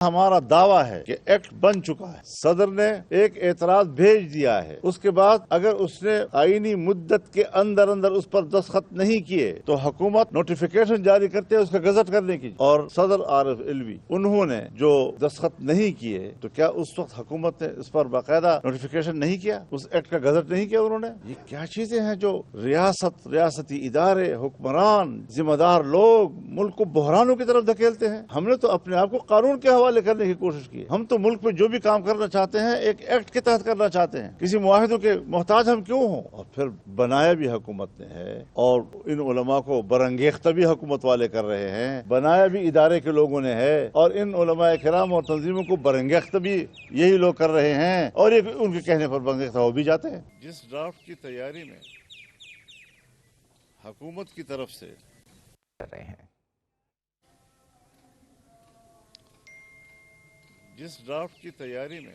ہمارا دعویٰ ہے کہ ایکٹ بن چکا ہے، صدر نے ایک اعتراض بھیج دیا ہے، اس کے بعد اگر اس نے آئینی مدت کے اندر اس پر دستخط نہیں کیے تو حکومت نوٹیفیکیشن جاری کرتے ہیں اس کا گزٹ کرنے کی، اور صدر عارف علوی انہوں نے جو دستخط نہیں کیے تو کیا اس وقت حکومت نے اس پر باقاعدہ نوٹیفیکیشن نہیں کیا، اس ایکٹ کا گزٹ نہیں کیا انہوں نے؟ یہ کیا چیزیں ہیں جو ریاستی ادارے، حکمران، ذمہ دار لوگ ملک کو بحرانوں کی طرف دھکیلتے ہیں؟ ہم نے تو اپنے آپ کو قانون کے حوالے کرنے کی کوشش کی، ہم تو ملک میں جو بھی کام کرنا چاہتے ہیں ایک ایکٹ کے تحت کرنا چاہتے ہیں، کسی معاہدوں کے محتاج ہم کیوں ہوں؟ اور پھر بنایا بھی حکومت نے ہے، اور ان علماء کو برانگیختہ بھی حکومت والے کر رہے ہیں، بنایا بھی ادارے کے لوگوں نے ہے، اور ان علماء کرام اور تنظیموں کو برانگیختہ بھی یہی لوگ کر رہے ہیں، اور یہ ان کے کہنے پر برانگیختہ ہو بھی جاتے ہیں۔ جس ڈرافٹ کی تیاری میں حکومت کی طرف سے کر رہے ہیں، جس ڈرافٹ کی تیاری میں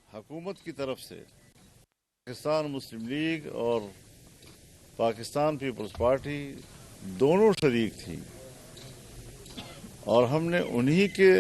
حکومت کی طرف سے پاکستان مسلم لیگ اور پاکستان پیپلز پارٹی دونوں شریک تھی، اور ہم نے انہی کے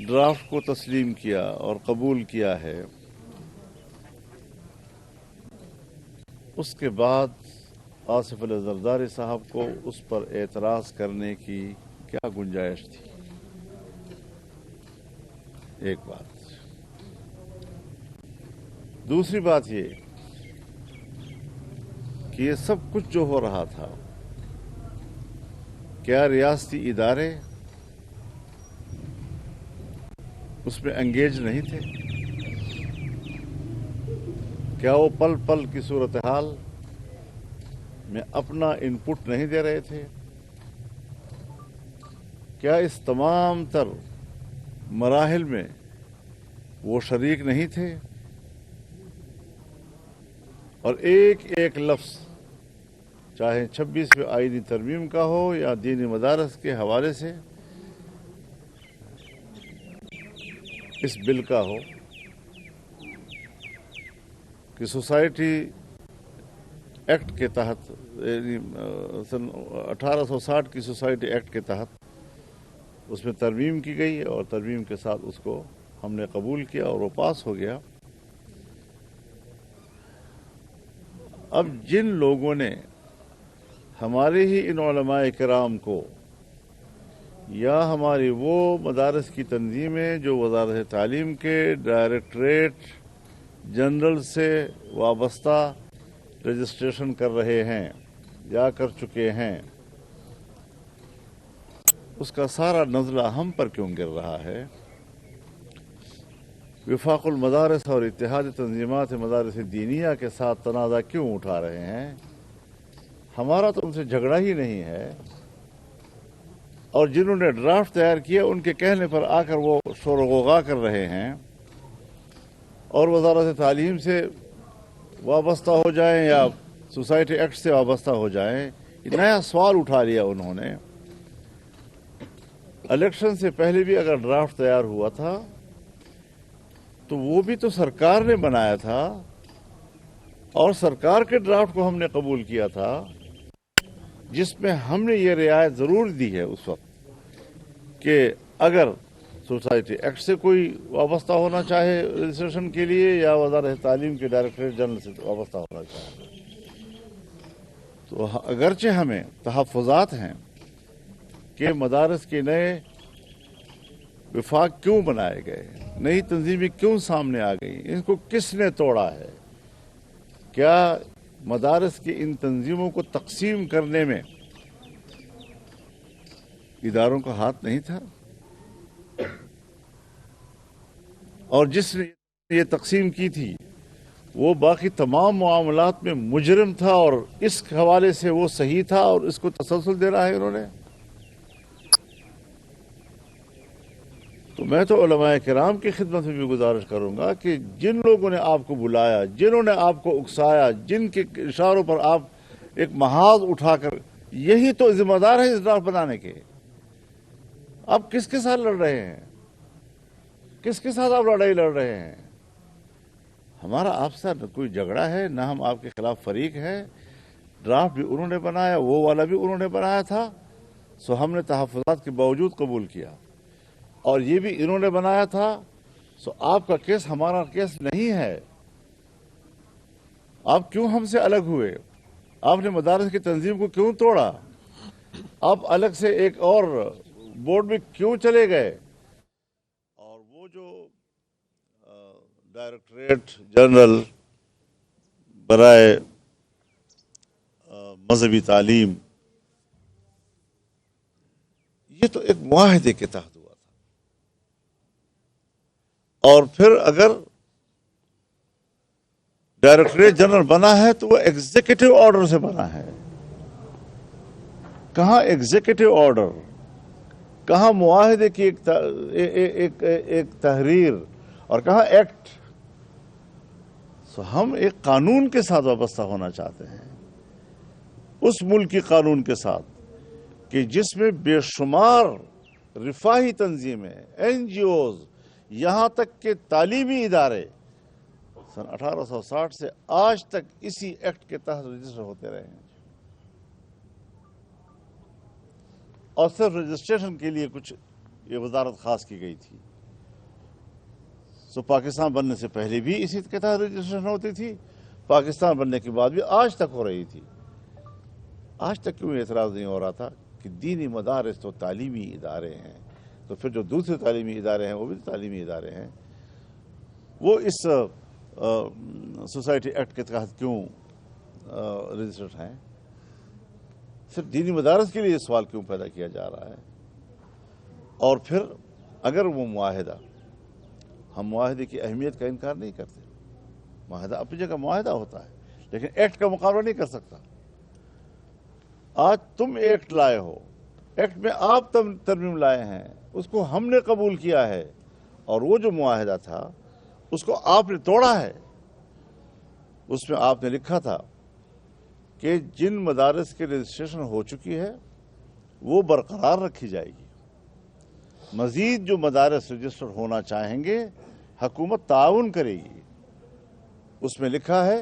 ڈرافٹ کو تسلیم کیا اور قبول کیا ہے، اس کے بعد آصف علی زرداری صاحب کو اس پر اعتراض کرنے کی کیا گنجائش تھی؟ ایک بات۔ دوسری بات یہ کہ یہ سب کچھ جو ہو رہا تھا، کیا ریاستی ادارے اس میں انگیج نہیں تھے؟ کیا وہ پل پل کی صورتحال میں اپنا ان پٹ نہیں دے رہے تھے؟ کیا اس تمام تر مراحل میں وہ شریک نہیں تھے؟ اور ایک ایک لفظ، چاہے 26ویں آئینی ترمیم کا ہو یا دینی مدارس کے حوالے سے اس بل کا ہو، کہ سوسائٹی ایکٹ کے تحت، سن 1860 کی سوسائٹی ایکٹ کے تحت اس میں ترمیم کی گئی، اور ترمیم کے ساتھ اس کو ہم نے قبول کیا اور وہ پاس ہو گیا۔ اب جن لوگوں نے ہمارے ہی ان علماء کرام کو یا ہماری وہ مدارس کی تنظیمیں جو وزارت تعلیم کے ڈائریکٹریٹ جنرل سے وابستہ رجسٹریشن کر رہے ہیں یا کر چکے ہیں، اس کا سارا نزلہ ہم پر کیوں گر رہا ہے؟ وفاق المدارس اور اتحاد تنظیمات مدارس دینیہ کے ساتھ تنازع کیوں اٹھا رہے ہیں؟ ہمارا تو ان سے جھگڑا ہی نہیں ہے، اور جنہوں نے ڈرافٹ تیار کیا ان کے کہنے پر آ کر وہ شور و غوغا کر رہے ہیں، اور وزارت تعلیم سے وابستہ ہو جائیں یا سوسائٹی ایکٹ سے وابستہ ہو جائیں، یہ نیا سوال اٹھا لیا انہوں نے۔ الیکشن سے پہلے بھی اگر ڈرافٹ تیار ہوا تھا تو وہ بھی تو سرکار نے بنایا تھا، اور سرکار کے ڈرافٹ کو ہم نے قبول کیا تھا، جس میں ہم نے یہ رعایت ضرور دی ہے اس وقت کہ اگر سوسائٹی ایکٹ سے کوئی وابستہ ہونا چاہے رجسٹریشن کے لیے یا وزارت تعلیم کے ڈائریکٹریٹ جنرل سے وابستہ ہونا چاہے، تو اگرچہ ہمیں تحفظات ہیں کہ مدارس کے نئے وفاق کیوں بنائے گئے، نئی تنظیمیں کیوں سامنے آ گئی، ان کو کس نے توڑا ہے؟ کیا مدارس کی ان تنظیموں کو تقسیم کرنے میں اداروں کا ہاتھ نہیں تھا؟ اور جس نے یہ تقسیم کی تھی وہ باقی تمام معاملات میں مجرم تھا، اور اس حوالے سے وہ صحیح تھا، اور اس کو تسلسل دینا ہے انہوں نے۔ تو میں تو علماء کرام کی خدمت میں بھی گزارش کروں گا کہ جن لوگوں نے آپ کو بلایا، جنہوں نے آپ کو اکسایا، جن کے اشاروں پر آپ ایک محاذ اٹھا کر، یہی تو ذمہ دار ہے اس ڈرافٹ بنانے کے۔ آپ کس کے ساتھ لڑ رہے ہیں؟ کس کے ساتھ آپ لڑائی لڑ رہے ہیں؟ ہمارا آپ سے نہ کوئی جھگڑا ہے، نہ ہم آپ کے خلاف فریق ہیں۔ ڈرافٹ بھی انہوں نے بنایا، وہ والا بھی انہوں نے بنایا تھا، سو ہم نے تحفظات کے باوجود قبول کیا، اور یہ بھی انہوں نے بنایا تھا. سو آپ کا کیس ہمارا کیس نہیں ہے. آپ کیوں ہم سے الگ ہوئے؟ آپ نے مدارس کی تنظیم کو کیوں توڑا؟ آپ الگ سے ایک اور بورڈ میں کیوں چلے گئے؟ اور وہ جو ڈائریکٹریٹ جنرل برائے مذہبی تعلیم، یہ تو ایک معاہدے کے تحت ہوا تھا. اور پھر اگر ڈائریکٹریٹ جنرل بنا ہے تو وہ ایگزیکٹو آرڈر سے بنا ہے. کہاں ایگزیکٹو آرڈر، کہاں معاہدے کی ایک تحریر، اور کہاں ایکٹ. سو ہم ایک قانون کے ساتھ وابستہ ہونا چاہتے ہیں، اس ملک کی قانون کے ساتھ کہ جس میں بے شمار رفاہی تنظیمیں، این جی اوز، یہاں تک کہ تعلیمی ادارے سن 1860 سے آج تک اسی ایکٹ کے تحت رجسٹر ہوتے رہے ہیں. اور صرف رجسٹریشن کے لیے کچھ یہ وزارت خاص کی گئی تھی. سو پاکستان بننے سے پہلے بھی اسی کے تحت رجسٹریشن ہوتی تھی، پاکستان بننے کے بعد بھی آج تک ہو رہی تھی. آج تک کیوں اعتراض نہیں ہو رہا تھا کہ دینی مدارس تو تعلیمی ادارے ہیں، تو پھر جو دوسرے تعلیمی ادارے ہیں وہ بھی تعلیمی ادارے ہیں، وہ اس سوسائٹی ایکٹ کے تحت کیوں رجسٹرڈ ہیں؟ صرف دینی مدارس کے لیے یہ سوال کیوں پیدا کیا جا رہا ہے؟ اور پھر اگر وہ معاہدہ، ہم معاہدے کی اہمیت کا انکار نہیں کرتے، معاہدہ اپنی جگہ معاہدہ ہوتا ہے، لیکن ایکٹ کا مقابلہ نہیں کر سکتا. آج تم ایکٹ لائے ہو، ایکٹ میں آپ ترمیم لائے ہیں، اس کو ہم نے قبول کیا ہے، اور وہ جو معاہدہ تھا اس کو آپ نے توڑا ہے. اس میں آپ نے لکھا تھا کہ جن مدارس کی رجسٹریشن ہو چکی ہے وہ برقرار رکھی جائے گی. مزید جو مدارس رجسٹر ہونا چاہیں گے حکومت تعاون کرے گی. اس میں لکھا ہے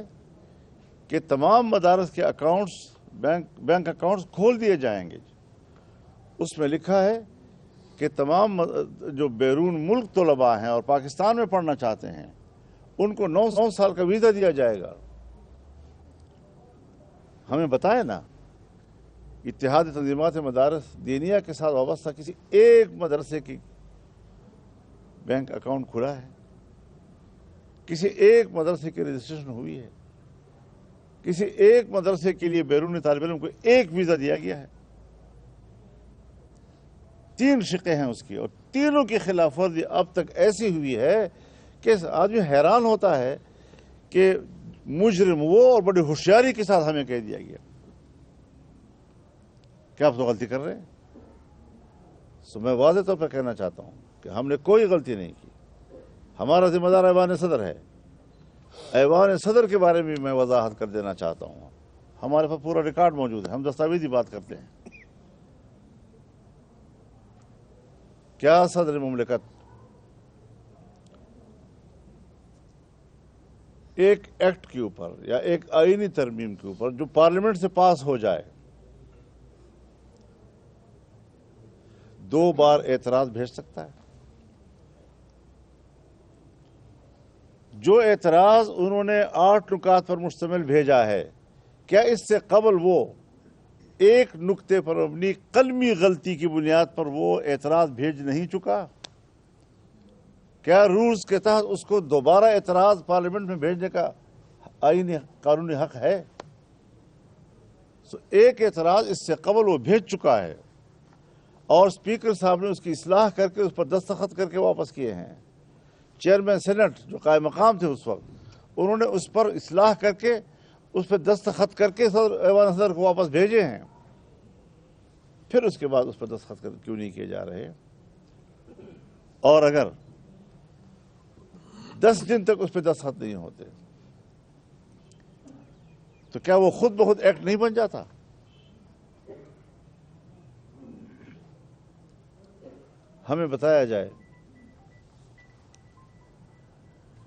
کہ تمام مدارس کے اکاؤنٹس، بینک اکاؤنٹس کھول دیے جائیں گے. اس میں لکھا ہے کہ تمام جو بیرون ملک طلباء ہیں اور پاکستان میں پڑھنا چاہتے ہیں ان کو 9 سال کا ویزا دیا جائے گا. ہمیں بتائے نا، اتحاد تنظیمات مدارس دینیہ کے ساتھ وابستہ کسی ایک مدرسے کی بینک اکاؤنٹ کھلا ہے؟ کسی ایک مدرسے کی رجسٹریشن ہوئی ہے؟ کسی ایک مدرسے کے لیے بیرونی طالب علم کو ایک ویزا دیا گیا ہے؟ 3 شقیں ہیں اس کی، اور تینوں کی خلاف ورزی اب تک ایسی ہوئی ہے کہ آدمی حیران ہوتا ہے کہ مجرم وہ، اور بڑی ہوشیاری کے ساتھ ہمیں کہہ دیا گیا. کیا آپ تو غلطی کر رہے ہیں؟ سو میں واضح طور پر کہنا چاہتا ہوں کہ ہم نے کوئی غلطی نہیں کی. ہمارا ذمہ دار ایوان صدر ہے. ایوان صدر کے بارے میں میں وضاحت کر دینا چاہتا ہوں. ہمارے پاس پورا ریکارڈ موجود ہے، ہم دستاویزی بات کرتے ہیں. کیا صدر مملکت ایک ایکٹ کے اوپر یا ایک آئینی ترمیم کے اوپر جو پارلیمنٹ سے پاس ہو جائے 2 بار اعتراض بھیج سکتا ہے؟ جو اعتراض انہوں نے 8 نکات پر مشتمل بھیجا ہے، کیا اس سے قبل وہ ایک نکتے پر اپنی قلمی غلطی کی بنیاد پر وہ اعتراض بھیج نہیں چکا؟ کیا رولز کے تحت اس کو دوبارہ اعتراض پارلیمنٹ میں بھیجنے کا آئینی قانونی حق ہے؟ ایک اعتراض اس سے قبل وہ بھیج چکا ہے، اور اسپیکر صاحب نے اس کی اصلاح کر کے اس پر دستخط کر کے واپس کیے ہیں. چیئرمین سینٹ جو قائم مقام تھے اس وقت، انہوں نے اس پر اصلاح کر کے اس پر دستخط کر کے ایوان صدر کو واپس بھیجے ہیں. پھر اس کے بعد اس پر دستخط کیوں نہیں کیے جا رہے؟ اور اگر 10 دن تک اس پہ دستخط نہیں ہوتے تو کیا وہ خود بخود ایکٹ نہیں بن جاتا؟ ہمیں بتایا جائے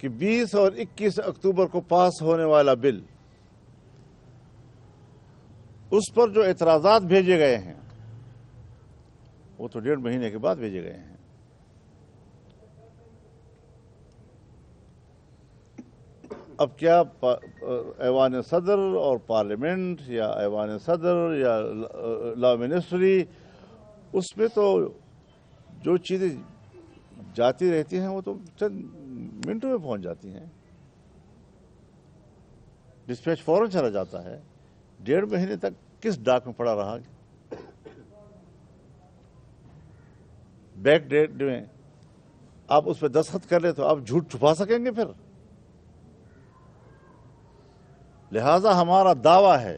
کہ 20 اور 21 اکتوبر کو پاس ہونے والا بل، اس پر جو اعتراضات بھیجے گئے ہیں وہ تو 1.5 مہینے کے بعد بھیجے گئے ہیں۔ اب کیا ایوان صدر اور پارلیمنٹ یا ایوان صدر یا لا منسٹری، اس میں تو جو چیزیں جاتی رہتی ہیں وہ تو چند منٹوں میں پہنچ جاتی ہیں، ڈسپیچ فوراً چلا جاتا ہے۔ 1.5 مہینے تک کس ڈاک میں پڑا رہا؟ بیک ڈیٹ میں آپ اس پہ دستخط کر لیں تو آپ جھوٹ چھپا سکیں گے پھر؟ لہذا ہمارا دعویٰ ہے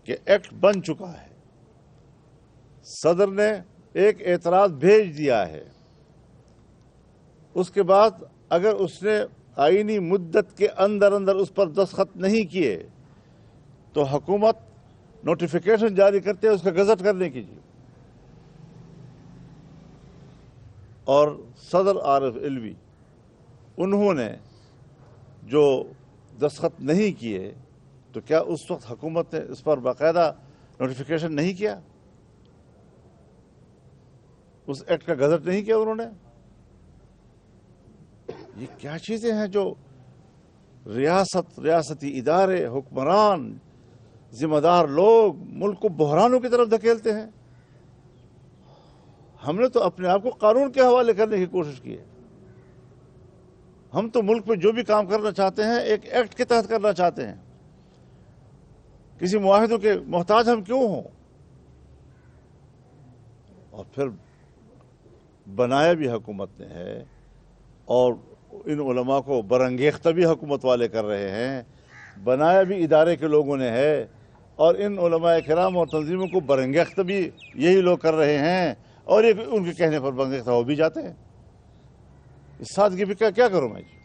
کہ ایکٹ بن چکا ہے، صدر نے ایک اعتراض بھیج دیا ہے، اس کے بعد اگر اس نے آئینی مدت کے اندر اس پر دستخط نہیں کیے تو حکومت نوٹیفیکیشن جاری کرتے ہیں اس کا گزٹ کرنے کی۔ اور صدر عارف علوی انہوں نے جو دستخط نہیں کیے تو کیا اس وقت حکومت نے اس پر باقاعدہ نوٹیفیکیشن نہیں کیا؟ اس ایکٹ کا گزٹ نہیں کیا انہوں نے؟ یہ کیا چیزیں ہیں جو ریاستی ادارے، حکمران، ذمہ دار لوگ ملک کو بحرانوں کی طرف دھکیلتے ہیں؟ ہم نے تو اپنے آپ کو قانون کے حوالے کرنے کی کوشش کی ہے۔ ہم تو ملک میں جو بھی کام کرنا چاہتے ہیں ایک ایکٹ کے تحت کرنا چاہتے ہیں۔ کسی معاہدوں کے محتاج ہم کیوں ہوں؟ اور پھر بنایا بھی حکومت نے ہے، اور ان علماء کو برانگیختہ بھی حکومت والے کر رہے ہیں، بنایا بھی ادارے کے لوگوں نے ہے، اور ان علماء کرام اور تنظیموں کو برانگیختہ بھی یہی لوگ کر رہے ہیں، اور یہ ان کے کہنے پر برانگیختہ ہو بھی جاتے ہیں۔ اس سادگی پہ کیا کروں میں جی؟